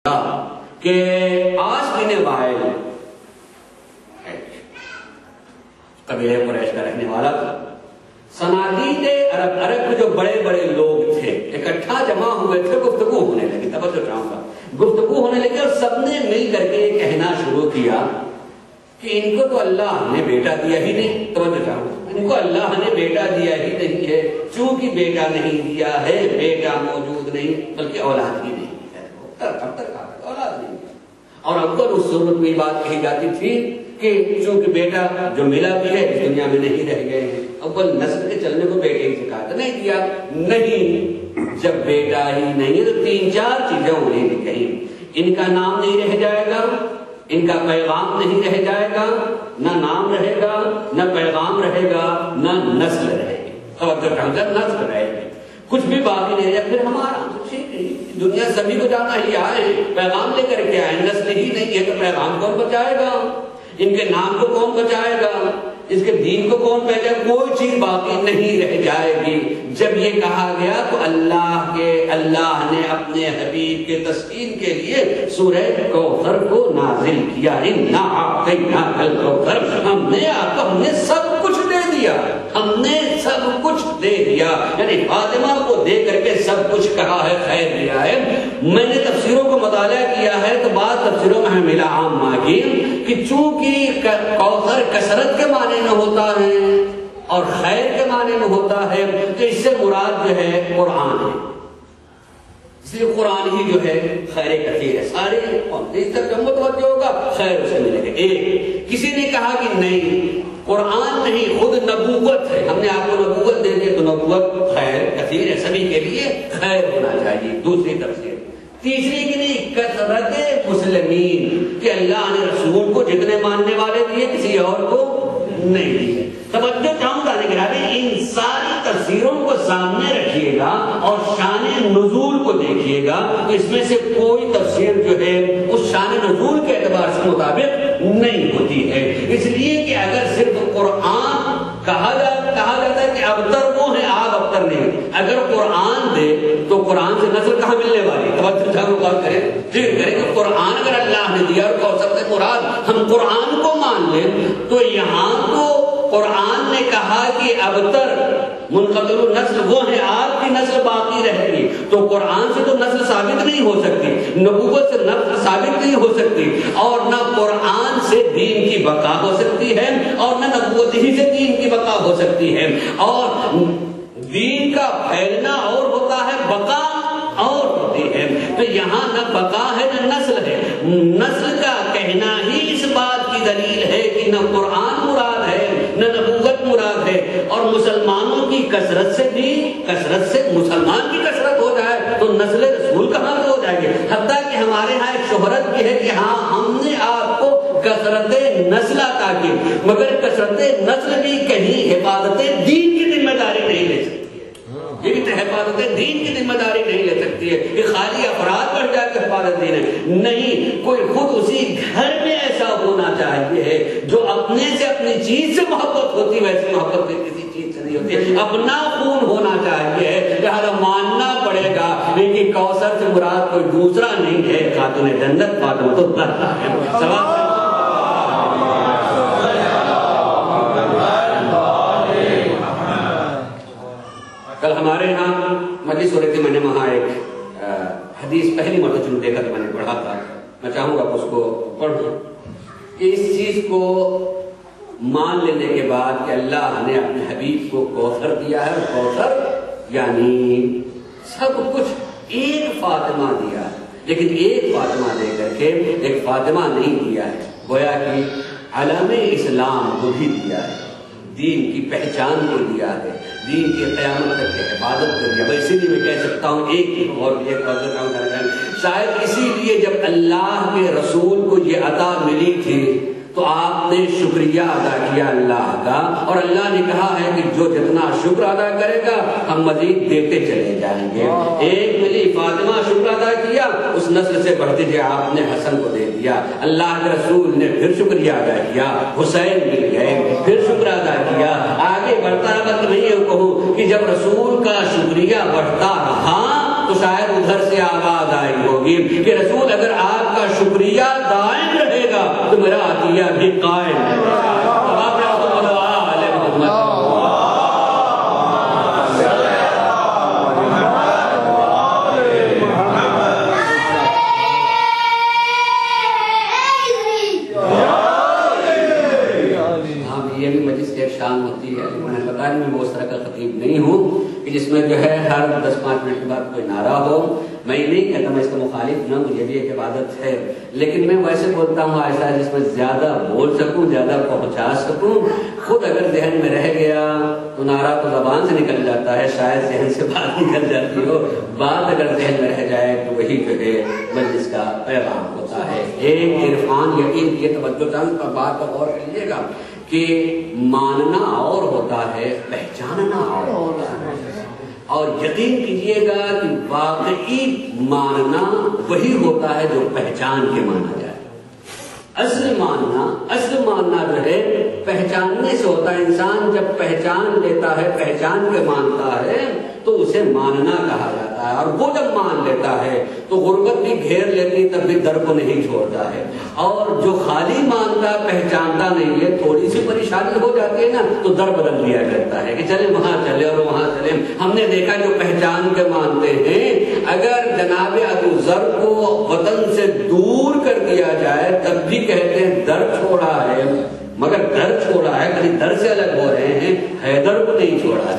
کہ آج بن وائل قبیلہ قریش کا رہنے والا تھا. صنادید عرب کے جو بڑے بڑے لوگ تھے اکٹھا جمع ہوئے تھے. گفتگو ہونے لگی, توجہ چاہوں گا, گفتگو ہونے لگی اور سب نے مل کر کے یہ کہنا شروع کیا کہ ان کو تو اللہ نے بیٹا دیا ہی نہیں. توجہ چاہوں گا, ان کو اللہ نے بیٹا دیا ہی نہیں ہے. چونکہ بیٹا نہیں دیا ہے, بیٹا موجود نہیں بلکہ اولاد ہی نہیں ہے. اب تک اولاد نہیں. اور اب تو اس صورت میں بات کہی جاتی تھی کہ چونکہ بیٹا جو ملا بھی ہے اس دنیا میں نہیں رہ گئے ہیں. اول نسل کے چلنے کو بیٹے ہی سکھا نہیں دیا. نہیں, جب بیٹا ہی نہیں ہے تو 3-4 چیزیں انہیں بھی کہیں. ان کا نام نہیں رہ جائے گا, ان کا پیغام نہیں رہ جائے گا, نہ نام رہے گا, نہ پیغام رہے گا, نہ نسل رہے گی. اور جب نسل رہے گی کچھ بھی باقی نہیں رہے. پھر ہمارا دنیا سبھی کو جانا ہی آئے, پیغام لے کر کے آئے, نسل ہی نہیں ہے تو پیغام کون بچائے گا, ان کے نام کو کون بچائے گا, اس کے دین کو کون پہچائے گا. کوئی چیز باقی نہیں رہ جائے گی. جب یہ کہا گیا تو اللہ نے اپنے حبیب کے تسکین کے لیے سورہ کوثر کو نازل کیا. اِنَّا أَعْطَيْنَاكَ الْكَوْثَرَ, ہم نے آپ کو ہم نے سب کچھ دے دیا, ہم نے سب کچھ دے دیا. یعنی فاطمہ کو دے کر کے سب کچھ کہا ہے, خیر دیا ہے. میں نے تفسیروں کو مطالعہ کیا ہے تو بعض تفسیروں میں ہمیں ملا عامہ کی کہ چونکہ کوثر کثرت کے معنی میں ہوتا ہے اور خیر کے معنی میں ہوتا ہے تو اس سے مراد جو ہے قرآن ہے. اس لیے قرآن ہی جو ہے خیر کثیر ہے. سارے اس تک جو متوجہ ہوگا خیر اسے ملے گا. ایک کسی نے کہا کہ نہیں قرآن نہیں, خود نبوت ہے. ہم نے آپ کو نبوت دے دی تو نبوت خیر کثیر ہے, سبھی کے لیے خیر ہونا چاہیے. دوسری تفسیر. تیسری کہ نہیں کثرت مسلمین, کہ اللہ نے رسول کو جتنے ماننے والے دیے کسی اور کو نہیں دیے. توجہ چاہوں گا ان ساری تفسیروں کو سامنے رکھیے گا اور شان نزول کو دیکھیے گا تو اس میں سے کوئی تفسیر جو ہے اس شان نزول کے اعتبار سے مطابق نہیں ہوتی ہے. اس لیے کہ اگر صرف قرآن کہا جاتا ہے کہ ابتر وہ ہے, آپ ابتر نہیں. اگر قرآن دے تو قرآن سے نسل کہاں ملنے والی. توجہ کریں, ذکر کریں کہ قرآن اگر اللہ نے دیا اور کوثر سے مراد ہم قرآن کو مان لیں تو یہاں تو قرآن نے کہا کہ ابتر منقطع النسل وہ ہے, آپ کی نسل باقی رہے گی. تو قرآن سے تو نسل ثابت نہیں ہو سکتی, نبوت سے نسل ثابت نہیں ہو سکتی, اور نہ قرآن سے دین کی بقا ہو سکتی ہے اور نہ نبوت ہی سے دین کی بقا ہو سکتی ہے. اور دین کا پھیلنا اور ہوتا ہے, بقا اور ہوتی ہے. تو یہاں نہ بقا ہے نہ نسل ہے. نسل کا کہنا ہی اس بات کی دلیل ہے کہ نہ قرآن مراد ہے نہ نبوت مراد ہے. اور مسلمانوں کی کثرت سے مسلمان کی کثرت ہو جائے تو نسل رسول کہاں سے ہو جائے گی. حتیٰ کہ ہمارے ہاں ایک شہرت کی ہے کہ ہاں ہم نے آپ کو کثرت نسل عطا کی, مگر کثرت نسل بھی کہیں حفاظت دین کی ذمہ داری نہیں لے سکتی. یہ بھی حفاظت دین کی ذمہ داری نہیں لے سکتی ہے کہ خالی افراد بڑھ جائے کہ حفاظت دین ہے. نہیں, کوئی خود اسی گھر میں ایسا ہونا چاہیے جو اپنے سے اپنی چیز سے محبت ہوتی, ویسے محبت کسی چیز سے نہیں ہوتی. اپنا خون ہونا چاہیے, لہذا ماننا پڑے گا کہ کوثر سے مراد کوئی دوسرا نہیں ہے, خاتون جنت فاطمہ الزہرا ہے. سوال کل ہمارے ہاں مجلس ہو رہی تھی, میں نے وہاں ایک حدیث پہلی مرتبہ چن دیکھا تو میں نے پڑھا تھا, میں چاہوں گا اس کو پڑھوں کہ اس چیز کو مان لینے کے بعد کہ اللہ نے اپنے حبیب کو کوثر دیا ہے, اور کوثر یعنی سب کچھ ایک فاطمہ دیا ہے, لیکن ایک فاطمہ دے کر کے ایک فاطمہ نہیں دیا ہے, گویا کہ علم اسلام کو بھی دیا ہے, دین کی پہچان کو دیا ہے, دین کی قیامت تک کی حفاظت کر دیا. اسی لیے میں کہہ سکتا ہوں شاید اسی لیے جب اللہ کے رسول کو یہ عطا ملی تھی تو آپ نے شکریہ ادا کیا اللہ کا, اور اللہ نے کہا ہے کہ جو جتنا شکر ادا کرے گا ہم مزید دیتے چلے جائیں گے. ایک ملی فاطمہ شکر ادا کیا, اس نسل سے بڑھتے ہوئے آپ نے حسن کو دے دیا. اللہ کے رسول نے پھر شکریہ ادا کیا, حسین مل گئے, پھر شکر ادا کیا. آگے بڑھتا رہا, نہیں کہوں کہ جب رسول کا شکریہ بڑھتا رہا تو شاید ادھر سے آواز آئی ہوگی کہ رسول اگر آپ کا شکریہ دائم رہے گا تو میرا عطیہ بھی قائم ہے. میں وہ اس طرح کا خطیب نہیں ہوں کہ جس میں جو ہے ہر 10-5 منٹ کے بعد کوئی نعرہ ہو. میں نہیں کہتا میں اس کا مخالف نہ، مجھے بھی ایک عبادت ہے، لیکن میں ویسے بولتا ہوں ایسا جس میں زیادہ بول سکوں، زیادہ پہنچا سکوں. خود اگر ذہن میں رہ گیا تو نعرہ تو زبان سے نکل جاتا ہے، شاید ذہن سے بات نکل جاتی ہو، بات اگر ذہن میں رہ جائے تو وہی جو ہے مجلس کا پیغام ہوتا ہے. ایک عرفان یقین کی توجہ چند پر بات پر غور کیجیے گا کہ ماننا اور ہوتا ہے، پہچاننا اور ہوتا ہے. اور یقین کیجئے گا کہ واقعی ماننا وہی ہوتا ہے جو پہچان کے مانا جائے. اصل ماننا جو ہے پہچاننے سے ہوتا ہے. انسان جب پہچان لیتا ہے، پہچان کے مانتا ہے تو اسے ماننا کہا جاتا ہے. اور وہ جب مان لیتا ہے تو غربت بھی گھیر لیتی تب بھی در کو نہیں چھوڑتا ہے. اور جو خالی مانتا پہچانتا نہیں ہے، تھوڑی سی پریشانی ہو جاتی ہے نا تو در بدل دیا کرتا ہے کہ چلے وہاں چلے اور وہاں چلے. ہم نے دیکھا جو پہچان کے مانتے ہیں، اگر جناب ابو ذر کو وطن سے دور کر دیا جائے تب بھی کہتے ہیں در چھوڑا ہے، مگر در چھوڑا ہے، کہیں در سے الگ ہو رہے ہیں، حیدر کو نہیں چھوڑا ہے.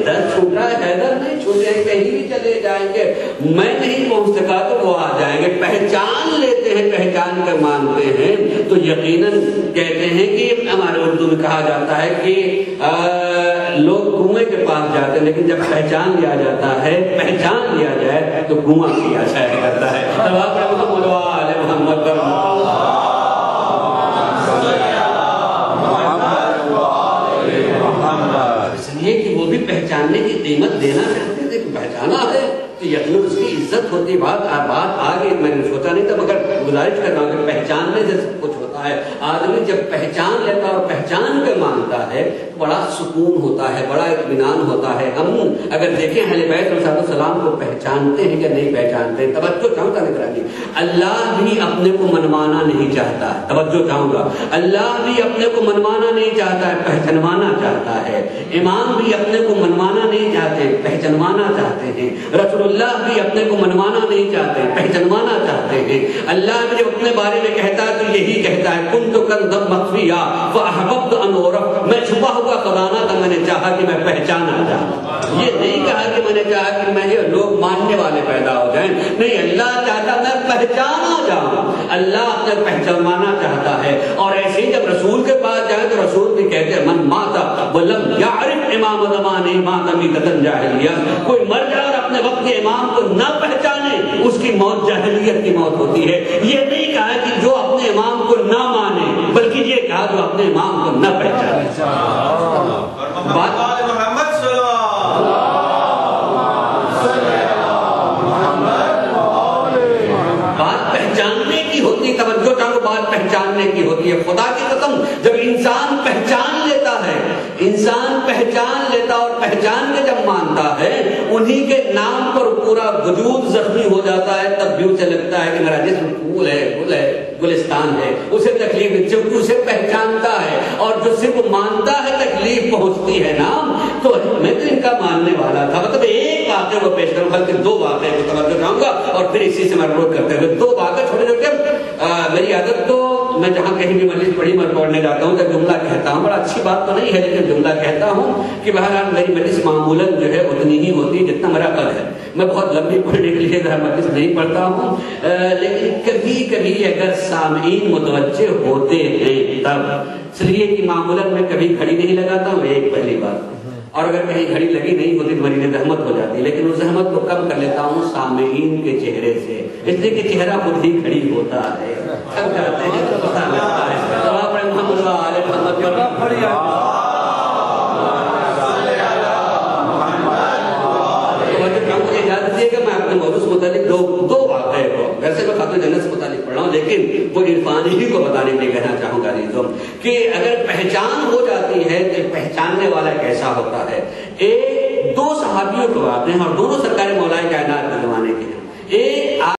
در چھوٹا ہے، حیدر نہیں چھوٹے، کہیں بھی چلے جائیں گے، میں نہیں پہنچ سکا تو وہ آ جائیں گے. پہچان لیتے ہیں، پہچان کر مانتے ہیں تو یقیناً کہتے ہیں کہ ہمارے اردو میں کہا جاتا ہے کہ لوگ کنویں کے پاس جاتے ہیں، لیکن جب پہچان لیا جاتا ہے، پہچان لیا جائے تو کنواں کیا جایا کرتا ہے. اس لیے کہ وہ بھی پہچاننے کی قیمت دینا چاہتے تھے. پہچانا ہے تو یقیناً اس کی عزت ہوتی. بات آگے میں نے سوچا نہیں تھا، مگر گزارش کر رہا ہوں کہ پہچاننے سے سب کچھ ہوتا ہے. آدمی جب پہچان لیتا اور پہچان کے مانتا ہے بڑا سکون ہوتا ہے، بڑا اطمینان ہوتا ہے. ہم اگر دیکھیں اہل بیت علیہ السلام کو پہچانتے ہیں یا نہیں پہچانتے ہیں؟ توجہ چاہوں گا نگرانی، اللہ بھی اپنے کو منوانا نہیں چاہتا ہے. توجہ چاہوں گا، اللہ بھی اپنے کو منوانا نہیں چاہتا ہے، پہچانوانا چاہتا ہے. امام بھی اپنے کو منوانا نہیں چاہتے، پہچانوانا چاہتے ہیں. رسول اللہ بھی اپنے کو منوانا نہیں چاہتے، پہچانوانا چاہتے ہیں. اللہ بھی جب اپنے بارے میں کہتا ہے تو یہی کہتا ہے کنت کنزا مخفیا فاحببت ان اعرف، میں چھپا ہوا خزانہ تھا، میں نے چاہا کہ میں پہچانا جاؤں. یہ نہیں کہا کہ میں نے چاہا کہ میں یہ لوگ ماننے والے پیدا ہو جائیں، نہیں، اللہ چاہتا میں پہچانا جاؤں. اللہ اپنے پہچانوانا چاہتا ہے. اور ایسے ہی جب رسول کے پاس جائیں تو رسول بھی کہتے ہیں من ماتا ولم یعرف امام زمانہ مات میتۃ جاہلیہ، کوئی مر جائے اور اپنے وقت کے امام کو نہ پہچانے اس کی موت جاہلیت کی موت ہوتی ہے. یہ نہیں کہا کہ جو اپنے امام کو نہ مانے، بلکہ یہ کہا جو اپنے امام کو نہ پہچانے. بات پہچاننے کی ہوتی ہے، توجہ چاہو، بات پہچاننے کی ہوتی ہے. خدا کی قسم جب انسان پہچان لیتا ہے، انسان پہچان لیتا اور پہچان کے جب مانتا ہے، انہی کے نام پر پورا وجود زخمی ہو جاتا ہے، تب بھی اسے لگتا ہے کہ میرا جسم پھول ہے، گل ہے، گلستان ہے. اسے تکلیف جب اسے پہچانتا ہے، اور جو صرف مانتا ہے تکلیف پہنچتی ہے نا. تو میں تو ان کا ماننے والا تھا. مطلب ایک واقعے کو پیش کروں، بلکہ دو واقعے کو توجہ چاہوں گا اور پھر اسی سے میں روک کرتے ہوئے دو واقعے چھوٹے چھوٹے. میری عادت تو میں جہاں کہیں بھی مجلس پڑھی میں پڑھنے جاتا ہوں تو جملہ کہتا ہوں. بڑا اچھی بات تو نہیں ہے لیکن جملہ کہتا ہوں کہ بہرحال میری مجلس معمولاً جو ہے اتنی ہی ہوتی ہے جتنا میرا قد ہے. میں بہت لمبی پڑھنے کے لیے مجلس نہیں پڑھتا ہوں، لیکن کبھی کبھی اگر سامعین متوجہ ہوتے ہیں تب، اس لیے کہ معمولاً میں کبھی گھڑی نہیں لگاتا ہوں، ایک پہلی بات. اور اگر کہیں گھڑی لگی نہیں ہوتی تو میری زحمت ہو جاتی، لیکن اس زحمت کو کم کر لیتا ہوں سامعین کے چہرے سے، اس لیے کہ چہرہ خود ہی گھڑی ہوتا ہے، تھک جاتے ہیں تو پتہ لگتا ہے. تو آپ محمد مجھے اجازت دیے کہ میں اپنے موضوع سے متعلق دو واقعے کو، ویسے میں خاتون جنت سے متعلق پڑھ رہا ہوں لیکن وہ عرفانی ہی کو بتانے کے لیے کہنا چاہوں گا عزیزوں کہ اگر پہچان ہو جاتی ہے تو پہچاننے والا کیسا ہوتا ہے. دو صحابیوں کے واقع ہیں اور دونوں سرکار مولا کائنات کے زمانے کے ہیں. ایک